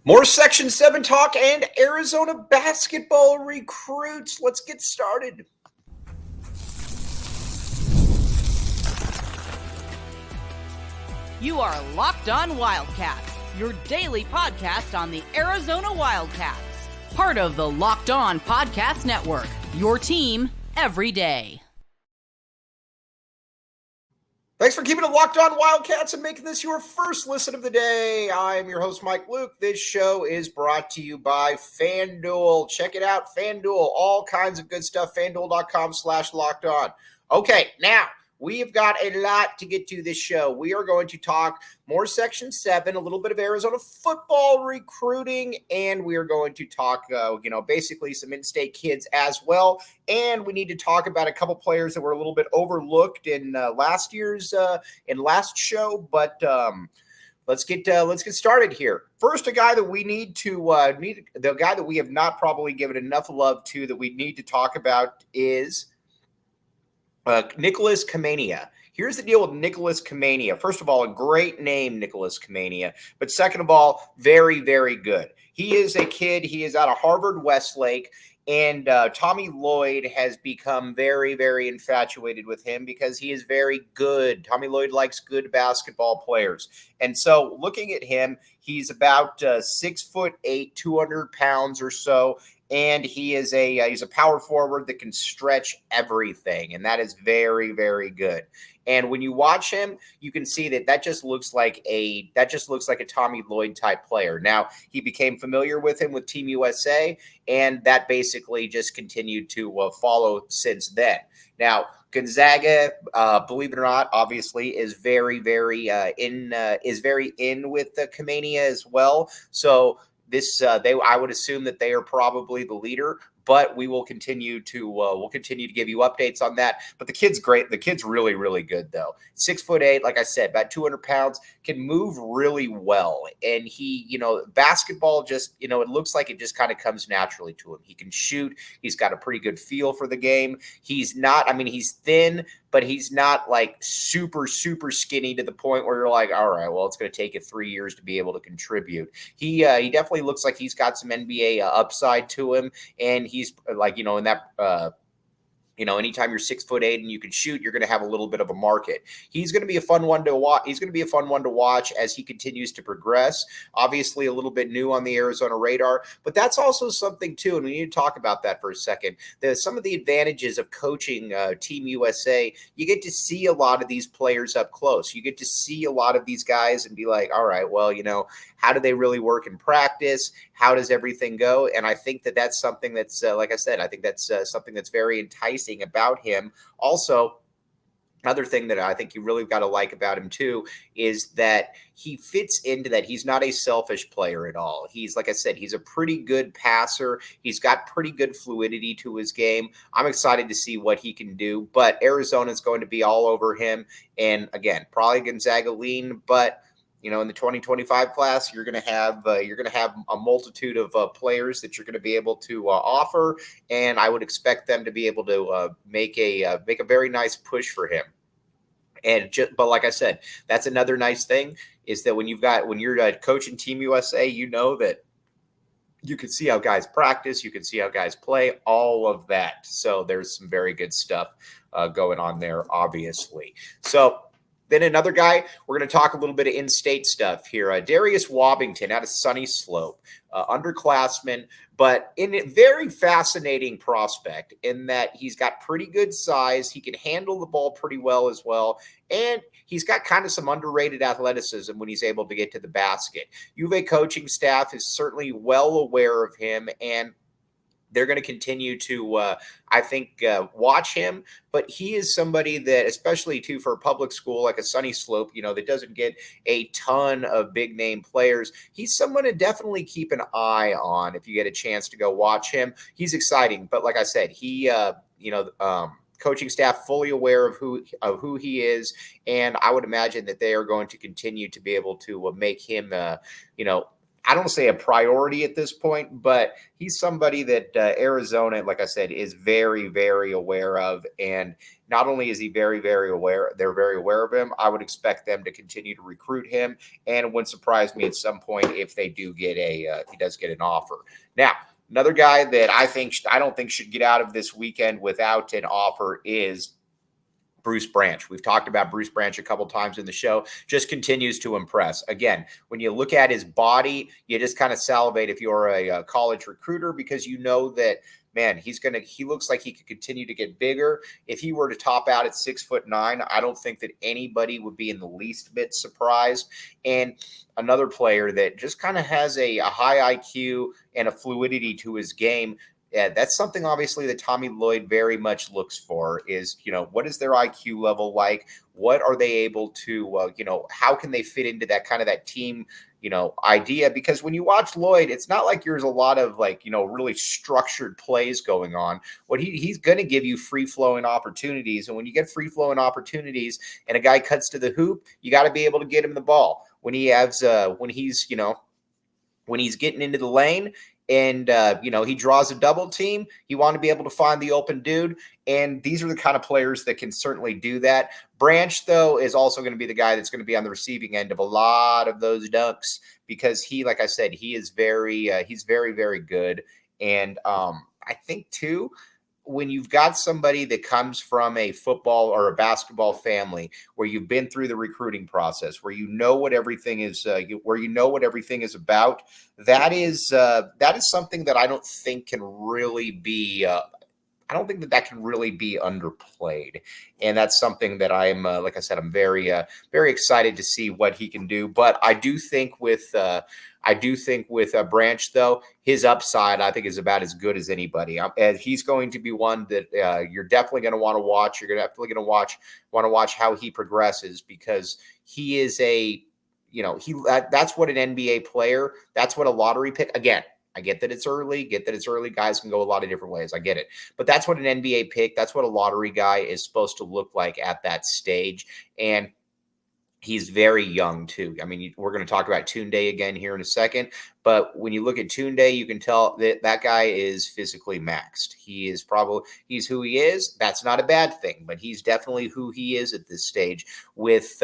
More Section 7 talk and Arizona basketball recruits. Let's get started. You are Locked On Wildcats, your daily podcast on the Arizona Wildcats. Part of the Locked On Podcast Network, your team every day. Thanks for keeping it locked on Wildcats and making this your first listen of the day. I'm your host, Mike Luke. This show is brought to you by FanDuel. Check it out, FanDuel. All kinds of good stuff. FanDuel.com/locked on. Okay, now we've got a lot to get to this show. We are going to talk more Section 7, a little bit of Arizona football recruiting, and we are going to talk, basically some in-state kids as well. And we need to talk about a couple players that were a little bit overlooked in last show. But let's get started here. First, a guy that we the guy that we have not probably given enough love to that we need to talk about is Nicholas Kamania. Here's the deal with Nicholas Kamania. First of all, a great name, Nicholas Kamania. But second of all, very, very good. He is a kid. He is out of Harvard Westlake. And Tommy Lloyd has become very, very infatuated with him because he is very good. Tommy Lloyd likes good basketball players. And so looking at him, he's about 6'8", 200 pounds or so. And he's a power forward that can stretch everything, and that is very, very good. And when you watch him, you can see that just looks like a Tommy Lloyd type player. Now, he became familiar with him with Team USA, and that basically just continued to follow since then. Now, Gonzaga, believe it or not, obviously is very, very in with the Kamania as well. So I would assume that they are probably the leader, but we will continue to give you updates on that. But the kid's great. The kid's really, really good though. 6'8", like I said, about 200 pounds, can move really well. And he, basketball just, it looks like it just kind of comes naturally to him. He can shoot. He's got a pretty good feel for the game. He's thin, but he's not like super, super skinny to the point where you're like, all right, well, it's going to take you 3 years to be able to contribute. He definitely looks like he's got some NBA upside to him. And he's like, in that, anytime you're 6'8" and you can shoot, you're going to have a little bit of a market. He's going to be a fun one to watch. He's going to be a fun one to watch as he continues to progress. Obviously, a little bit new on the Arizona radar, but that's also something too. And we need to talk about that for a second. Some of the advantages of coaching Team USA, you get to see a lot of these players up close. You get to see a lot of these guys and be like, all right, well, how do they really work in practice? How does everything go? And I think that's something that's, like I said, I think that's something that's very enticing about him. Also, another thing that I think you really got to like about him too is that he fits into that. He's not a selfish player at all. He's, like I said, he's a pretty good passer. He's got pretty good fluidity to his game. I'm excited to see what he can do, but Arizona's going to be all over him. And again, probably Gonzaga lean, but in the 2025 class, you're going to have a multitude of players that you're going to be able to offer, and I would expect them to be able to make a very nice push for him. But like I said, that's another nice thing is that when you're coaching Team USA, that you can see how guys practice, you can see how guys play, all of that. So there's some very good stuff going on there, obviously. So. Then another guy, we're going to talk a little bit of in-state stuff here. Darius Wobbington out of Sunny Slope, underclassman, but in a very fascinating prospect in that he's got pretty good size. He can handle the ball pretty well as well. And he's got kind of some underrated athleticism when he's able to get to the basket. U of A coaching staff is certainly well aware of him, and they're going to continue to, watch him. But he is somebody that, especially too for a public school like a Sunny Slope, that doesn't get a ton of big name players. He's someone to definitely keep an eye on if you get a chance to go watch him. He's exciting, but like I said, coaching staff fully aware of who he is, and I would imagine that they are going to continue to be able to make him, I don't say a priority at this point, but he's somebody that Arizona, like I said, is very, very aware of. And not only is he very, very aware, they're very aware of him. I would expect them to continue to recruit him, and it wouldn't surprise me at some point if they do get if he does get an offer. Now, another guy that I don't think should get out of this weekend without an offer is Bruce Branch. We've talked about Bruce Branch a couple times in the show. Just continues to impress. Again, when you look at his body, you just kind of salivate if you're a college recruiter, because you know that, man, he looks like he could continue to get bigger. If he were to top out at 6'9", I don't think that anybody would be in the least bit surprised. And another player that just kind of has a high IQ and a fluidity to his game. Yeah, that's something obviously that Tommy Lloyd very much looks for is, what is their IQ level like? What are they able to, how can they fit into that team, idea? Because when you watch Lloyd, it's not like there's a lot of really structured plays going on. What he's going to give you free flowing opportunities. And when you get free flowing opportunities and a guy cuts to the hoop, you got to be able to get him the ball. When he's getting into the lane, and, he draws a double team, you want to be able to find the open dude. And these are the kind of players that can certainly do that. Branch, though, is also going to be the guy that's going to be on the receiving end of a lot of those dunks, because he, like I said, he's very, very good. And I think, too, when you've got somebody that comes from a football or a basketball family where you've been through the recruiting process, where what everything is, what everything is about, that is something that I don't think can really be. I don't think that can really be underplayed, and that's something that I'm, like I said, I'm very, very excited to see what he can do. But I do think with Branch, though, his upside, I think, is about as good as anybody. And he's going to be one that you're definitely going to want to watch. You're definitely going to want to watch how he progresses, because he is that's what an NBA player, that's what a lottery pick. Again, I get that it's early. Guys can go a lot of different ways. I get it. But that's what an NBA pick, that's what a lottery guy is supposed to look like at that stage. And he's very young, too. I mean, we're going to talk about Tunay again here in a second. But when you look at Tunay, you can tell that guy is physically maxed. He's who he is. That's not a bad thing, but he's definitely who he is at this stage. With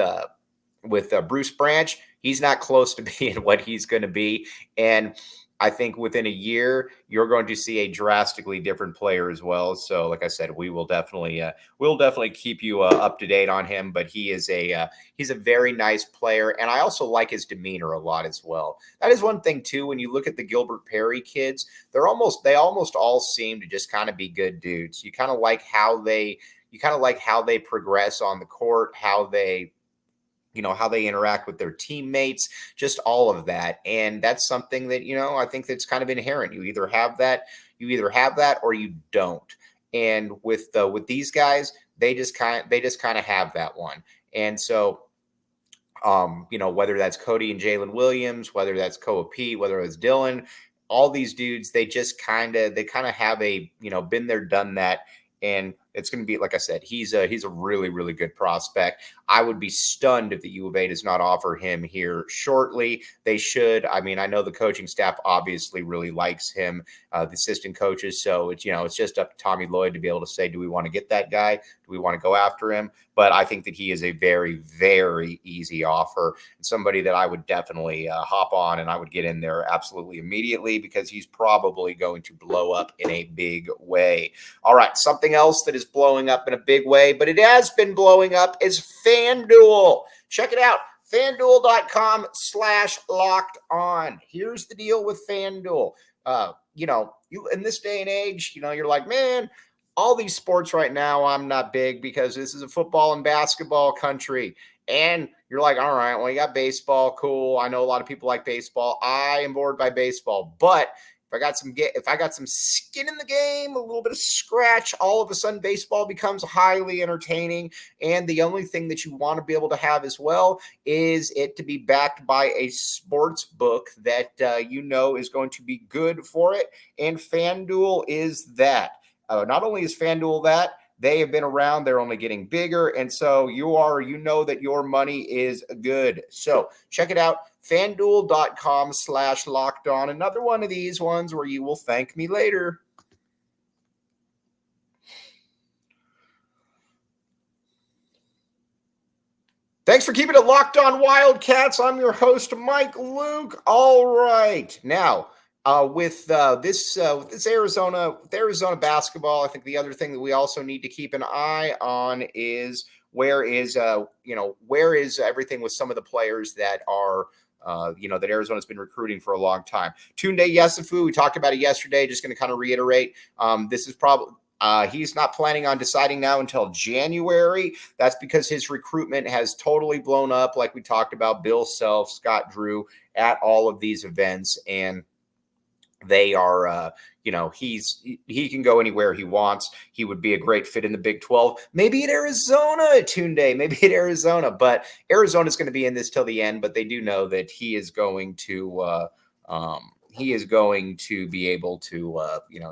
Bruce Branch, he's not close to being what he's going to be. And I think within a year, you're going to see a drastically different player as well. So, like I said, we'll definitely keep you up to date on him. But he's a very nice player, and I also like his demeanor a lot as well. That is one thing too. When you look at the Gilbert Perry kids, they almost all seem to just kind of be good dudes. You kind of like how they progress on the court, how they interact with their teammates, just all of that. And that's something that, I think that's kind of inherent. You either have that or you don't. And with these guys, they just kind of have that one. And so, whether that's Cody and Jalen Williams, whether that's Koa P, whether it's Dylan, all these dudes, they kind of have a, been there, done that. And it's going to be, like I said, he's a really, really good prospect. I would be stunned if the U of A does not offer him here shortly. They should. I mean, I know the coaching staff obviously really likes him, the assistant coaches. So it's just up to Tommy Lloyd to be able to say, do we want to get that guy? Do we want to go after him? But I think that he is a very, very easy offer, and somebody that I would definitely hop on, and I would get in there absolutely immediately, because he's probably going to blow up in a big way. All right, something else that is blowing up in a big way, but it has been blowing up, is FanDuel. Check it out. FanDuel.com/locked-on. Here's the deal with FanDuel. You in this day and age, you're like, man, all these sports right now, I'm not big, because this is a football and basketball country. And you're like, all right, well, you got baseball. Cool. I know a lot of people like baseball. I am bored by baseball. But if I got some skin in the game, a little bit of scratch, all of a sudden baseball becomes highly entertaining. And the only thing that you want to be able to have as well is it to be backed by a sports book that is going to be good for it. And FanDuel is that. Not only is FanDuel that, they have been around. They're only getting bigger. And so that your money is good. So check it out. FanDuel.com/lockedon. Another one of these ones where you will thank me later. Thanks for keeping it locked on Wildcats. I'm your host, Mike Luke. All right. Now, with this Arizona basketball, I think the other thing that we also need to keep an eye on is where is everything with some of the players that are that Arizona's been recruiting for a long time. Tunay Yesu, we talked about it yesterday. Just going to kind of reiterate. This is probably. He's not planning on deciding now until January. That's because his recruitment has totally blown up, like we talked about, Bill Self, Scott Drew, at all of these events. And they are, he can go anywhere he wants. He would be a great fit in the Big 12, maybe at Arizona, Tunde, maybe at Arizona. But Arizona's going to be in this till the end, but they do know that he is going to be able to,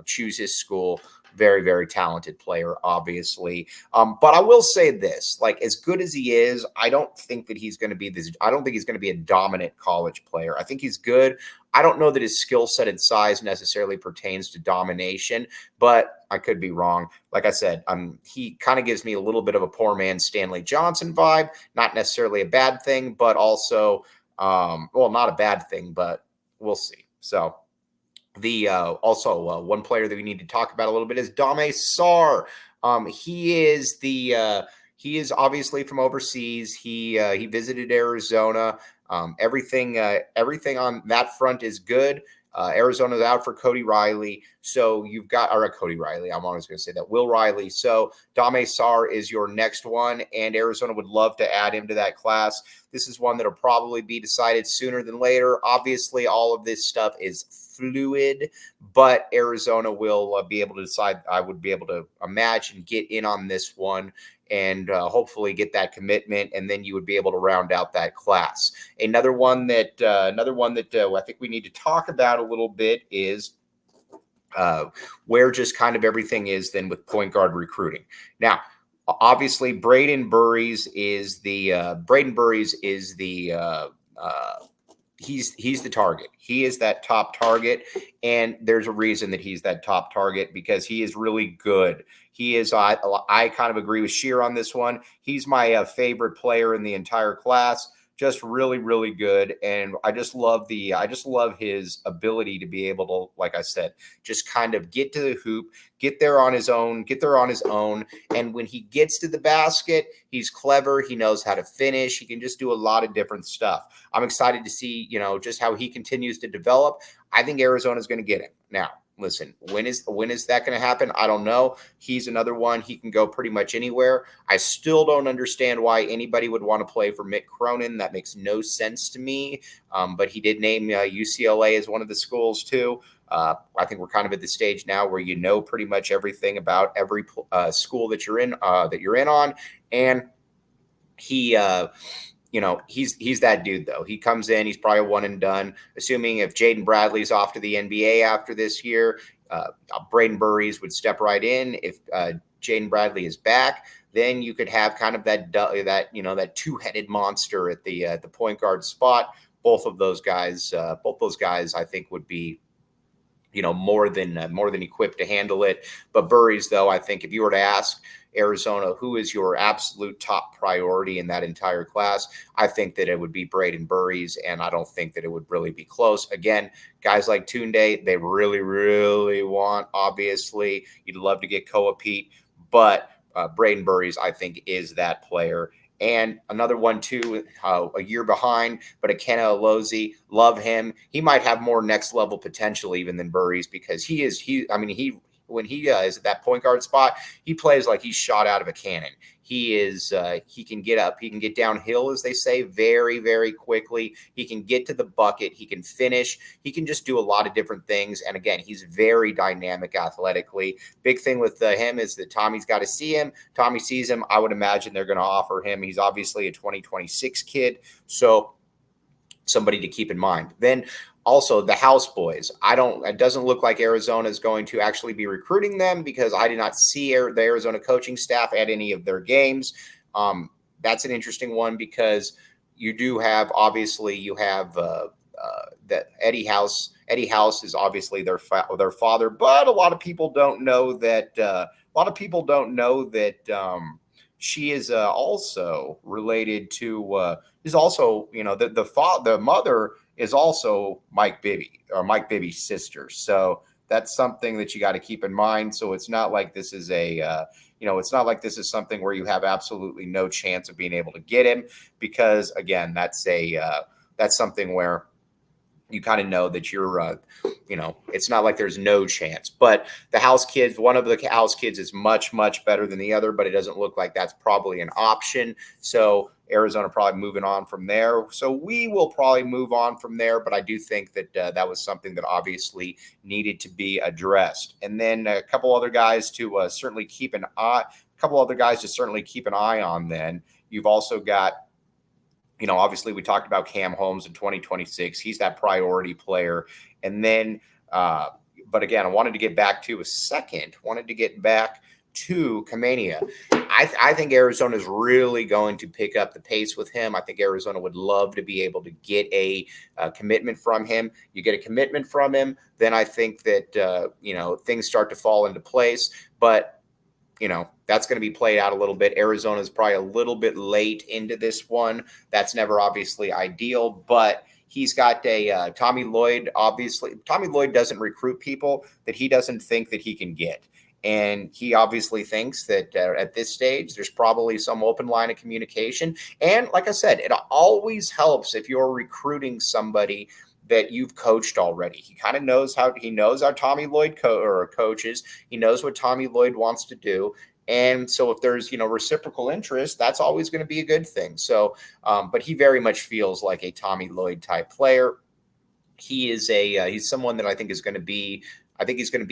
choose his school. Very, very talented player, obviously. But I will say this, like, as good as he is, I don't think that he's going to be this. I don't think he's going to be a dominant college player. I think he's good. I don't know that his skill set and size necessarily pertains to domination, but I could be wrong. Like I said, he kind of gives me a little bit of a poor man Stanley Johnson vibe. Not necessarily a bad thing, but also, not a bad thing, but we'll see. So. One player that we need to talk about a little bit is Tommy Sarr. He is obviously from overseas. He visited Arizona. Everything on that front is good. Arizona's out for Cody Riley. So you've got, Cody Riley. I'm always going to say that. Will Riley. So Tommy Sarr is your next one, and Arizona would love to add him to that class. This is one that will probably be decided sooner than later. Obviously, all of this stuff is fluid, but Arizona will be able to decide. I would be able to imagine get in on this one and hopefully get that commitment, and then you would be able to round out that class. Another one that I think we need to talk about a little bit is where just kind of everything is then with point guard recruiting. Now, obviously, Braden Bures is the he's the target. He is that top target, and there's a reason that he's that top target because he is really good. He is. I kind of agree with Sheer on this one. He's my favorite player in the entire class. Just really, really good, and I just love his ability to be able to, like I said, just kind of get to the hoop, get there on his own, and when he gets to the basket, he's clever. He knows how to finish. He can just do a lot of different stuff. I'm excited to see, just how he continues to develop. I think Arizona's going to get him now. Listen, when is that going to happen? I don't know. He's another one. He can go pretty much anywhere. I still don't understand why anybody would want to play for Mick Cronin. That makes no sense to me. But he did name UCLA as one of the schools too. I think we're kind of at the stage now where pretty much everything about every school that you're in on, and he. He's that dude, though. He comes in, he's probably a one and done. Assuming if Jaden Bradley's off to the NBA after this year, Braden Bures would step right in. If Jaden Bradley is back, then you could have kind of that two-headed monster at the point guard spot. Both those guys, I think would be more than equipped to handle it. But Bures, though, I think if you were to ask Arizona, who is your absolute top priority in that entire class, I think that it would be Braden Bures, and I don't think that it would really be close. Again, guys like Tunde, they really, really want, obviously, you'd love to get Koa Pete, but Braden Bures, I think, is that player. And another one, too, a year behind, but Akena Alozie, love him. He might have more next level potential even than Bures because when he is at that point guard spot, he plays like he's shot out of a cannon. He can get up, he can get downhill, as they say, very, very quickly. He can get to the bucket, he can finish, he can just do a lot of different things. And again, he's very dynamic athletically. Big thing with him is that Tommy's got to see him. Tommy sees him. I would imagine they're going to offer him. He's obviously a 2026 kid, so somebody to keep in mind. Then also the House Boys. It doesn't look like Arizona is going to actually be recruiting them because I did not see the Arizona coaching staff at any of their games. That's an interesting one because, you do have, obviously, you have that Eddie House. Eddie House is obviously their father, but a lot of people don't know that. She is also related to. Is also, the mother is also Mike Bibby's sister. So that's something that you got to keep in mind. So it's not like this is it's not like this is something where you have absolutely no chance of being able to get him, because again, that's something where you kind of know that you're, it's not like there's no chance. But one of the house kids is much, much better than the other, but it doesn't look like that's probably an option. So Arizona probably moving on from there. So we will probably move on from there, but I do think that that was something that obviously needed to be addressed. And then a couple other guys to certainly keep an eye on. Then you've also got, obviously we talked about Cam Holmes in 2026. He's that priority player. And then, but again, I wanted to get back to Kamania. I think Arizona is really going to pick up the pace with him. I think Arizona would love to be able to get a commitment from him. You get a commitment from him, then I think that, things start to fall into place. But that's going to be played out a little bit. Arizona is probably a little bit late into this one. That's never obviously ideal, but he's got a Tommy Lloyd. Obviously, Tommy Lloyd doesn't recruit people that he doesn't think that he can get. And he obviously thinks that at this stage, there's probably some open line of communication. And like I said, it always helps if you're recruiting somebody that you've coached already. He kind of knows how Tommy Lloyd coaches. He knows what Tommy Lloyd wants to do. And so if there's, reciprocal interest, that's always going to be a good thing. So, but he very much feels like a Tommy Lloyd type player. He is he's someone that I think he's going to be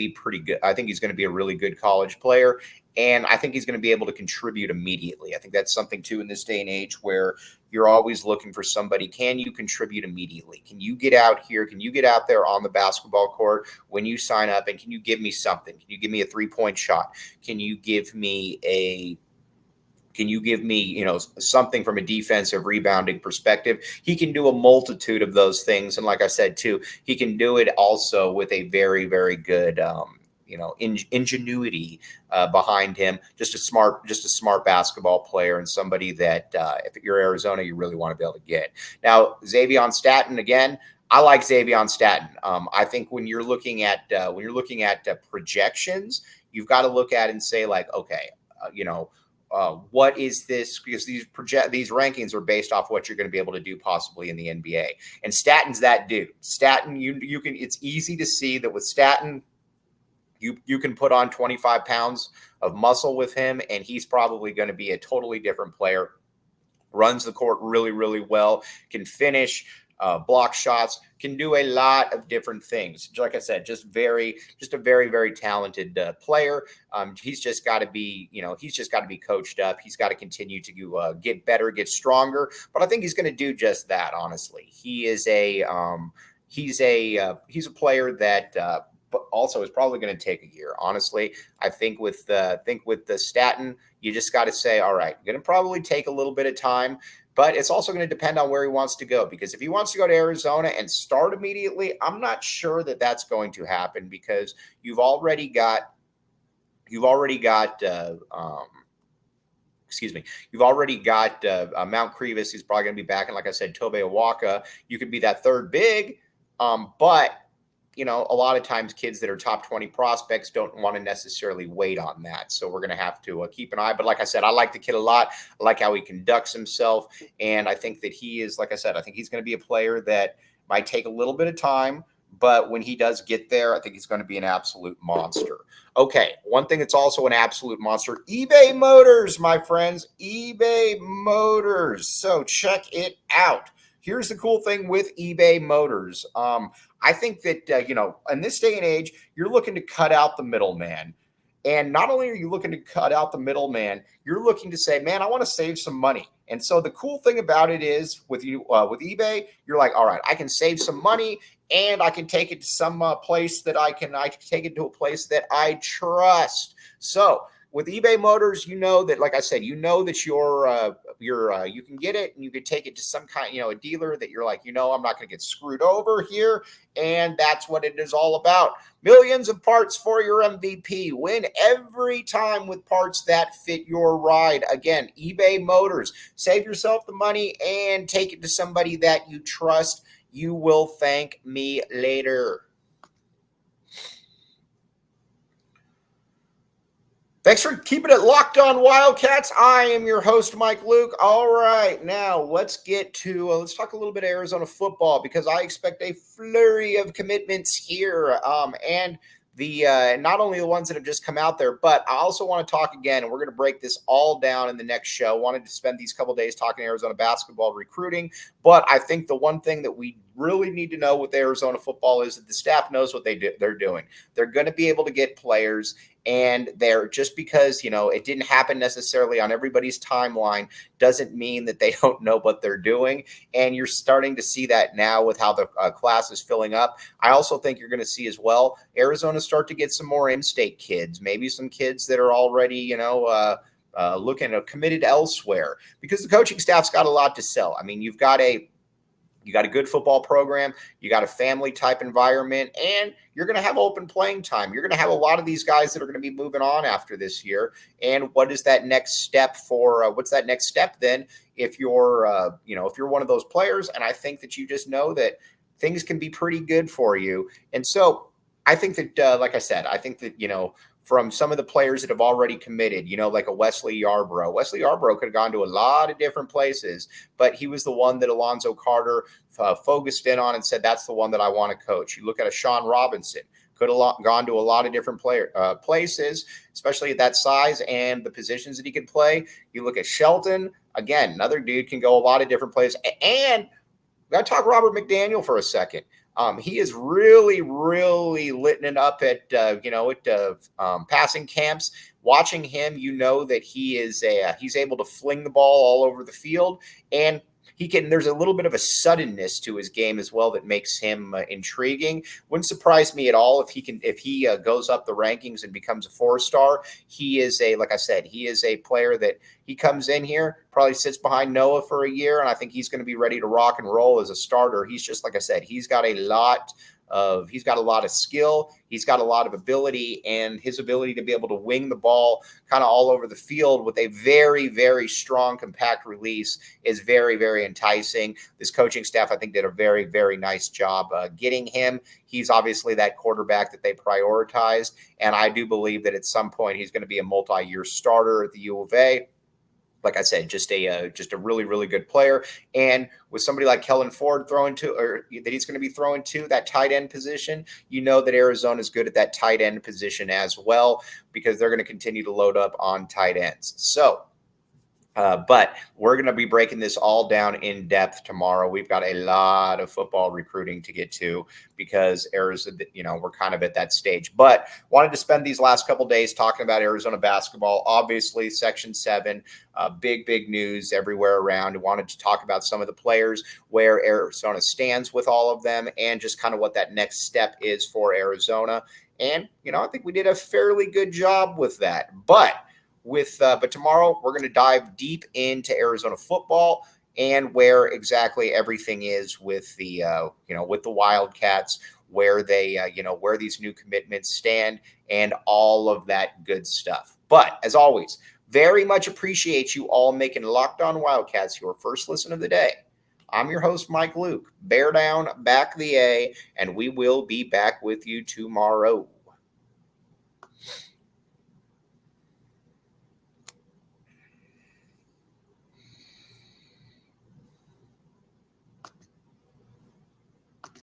pretty good. I think he's going to be a really good college player. And I think he's going to be able to contribute immediately. I think that's something too in this day and age where you're always looking for somebody. Can you contribute immediately? Can you get out here? Can you get out there on the basketball court when you sign up? And can you give me something? Can you give me a 3-point shot? Can you give me something from a defensive rebounding perspective? He can do a multitude of those things. And like I said, too, he can do it also with a very, very good, ingenuity behind him. Just a smart basketball player, and somebody that if you're Arizona, you really want to be able to get. Now, Xavion Staten, again, I like Xavion Staten. I think when you're looking at projections, you've got to look at it and say, like, okay, what is this? Because these rankings are based off what you're going to be able to do possibly in the NBA. And Staten's that dude. Staten, you can. It's easy to see that with Staten, you can put on 25 pounds of muscle with him, and he's probably going to be a totally different player. Runs the court really, really well. Can finish. Block shots, can do a lot of different things. Like I said, just a very, very talented player. He's just got to be coached up. He's got to continue to get better, get stronger. But I think he's going to do just that. Honestly, he's a player that also is probably going to take a year. Honestly, I think with the Staten, you just got to say, all right, going to probably take a little bit of time. But it's also going to depend on where he wants to go, because if he wants to go to Arizona and start immediately, I'm not sure that that's going to happen, because you've already got Mount Crevis. He's probably going to be back. And like I said, Tobe Awaka, you could be that third big. But a lot of times kids that are top 20 prospects don't want to necessarily wait on that. So we're going to have to keep an eye. But like I said, I like the kid a lot. I like how he conducts himself. And I think that he is, like I said, I think he's going to be a player that might take a little bit of time. But when he does get there, I think he's going to be an absolute monster. Okay, one thing that's also an absolute monster, eBay Motors, my friends. eBay Motors. So check it out. Here's the cool thing with eBay Motors. I think that, in this day and age, you're looking to cut out the middleman. And not only are you looking to cut out the middleman, you're looking to say, man, I want to save some money. And so the cool thing about it is with eBay, you're like, all right, I can save some money, and I can take it to some place that I can take it to a place that I trust. So with eBay Motors, that, like I said, that your you can get it and you could take it to some kind, a dealer that you're like, I'm not going to get screwed over here. And that's what it is all about. Millions of parts for your MVP. Win every time with parts that fit your ride. Again, eBay Motors. Save yourself the money and take it to somebody that you trust. You will thank me later. Thanks for keeping it locked on Wildcats. I am your host, Mike Luke. All right, now let's talk a little bit of Arizona football because I expect a flurry of commitments here. And the not only the ones that have just come out there, but I also want to talk again, and we're going to break this all down in the next show. Wanted to spend these couple days talking Arizona basketball recruiting, but I think the one thing that we really need to know with Arizona football is that the staff knows what they're doing. They're going to be able to get players, and they're just because, it didn't happen necessarily on everybody's timeline doesn't mean that they don't know what they're doing. And you're starting to see that now with how the class is filling up. I also think you're going to see as well, Arizona start to get some more in-state kids, maybe some kids that are already, looking at committed elsewhere because the coaching staff's got a lot to sell. I mean, you got a good football program, you got a family type environment, and you're going to have open playing time. You're going to have a lot of these guys that are going to be moving on after this year. And what is that next step what's that next step then if you're, if you're one of those players? And I think that you just know that things can be pretty good for you. And so I think that, like I said, I think that, from some of the players that have already committed, like a Wesley Yarbrough. Wesley Yarbrough could have gone to a lot of different places, but he was the one that Alonzo Carter focused in on and said, that's the one that I want to coach. You look at a Sean Robinson, could have gone to a lot of different places, especially at that size and the positions that he could play. You look at Shelton, again, another dude can go a lot of different places. And we got to talk Robert McDaniel for a second. He is really, really litting it up at passing camps. Watching him, that he's able to fling the ball all over the field, and there's a little bit of a suddenness to his game as well that makes him intriguing. Wouldn't surprise me at all if he goes up the rankings and becomes a 4-star. He is a player that he comes in here, probably sits behind Noah for a year, and I think he's going to be ready to rock and roll as a starter. He's just, like I said, he's got a lot of skill. He's got a lot of ability, and his ability to be able to wing the ball kind of all over the field with a very, very strong, compact release is very, very enticing. This coaching staff, I think, did a very, very nice job getting him. He's obviously that quarterback that they prioritized, and I do believe that at some point he's going to be a multi-year starter at the U of A. Like I said, just a really, really good player. And with somebody like Kellen Ford that he's going to be throwing to that tight end position, that Arizona is good at that tight end position as well, because they're going to continue to load up on tight ends. So, but we're going to be breaking this all down in depth tomorrow. We've got a lot of football recruiting to get to because Arizona, we're kind of at that stage. But wanted to spend these last couple days talking about Arizona basketball. Obviously, Section 7, big news everywhere around. Wanted to talk about some of the players, where Arizona stands with all of them, and just kind of what that next step is for Arizona. And, I think we did a fairly good job with that. But tomorrow we're going to dive deep into Arizona football and where exactly everything is with the Wildcats, where they where these new commitments stand, and all of that good stuff. But as always, very much appreciate you all making Locked On Wildcats your first listen of the day. I'm your host, Mike Luke. Bear down, back the A, and we will be back with you tomorrow.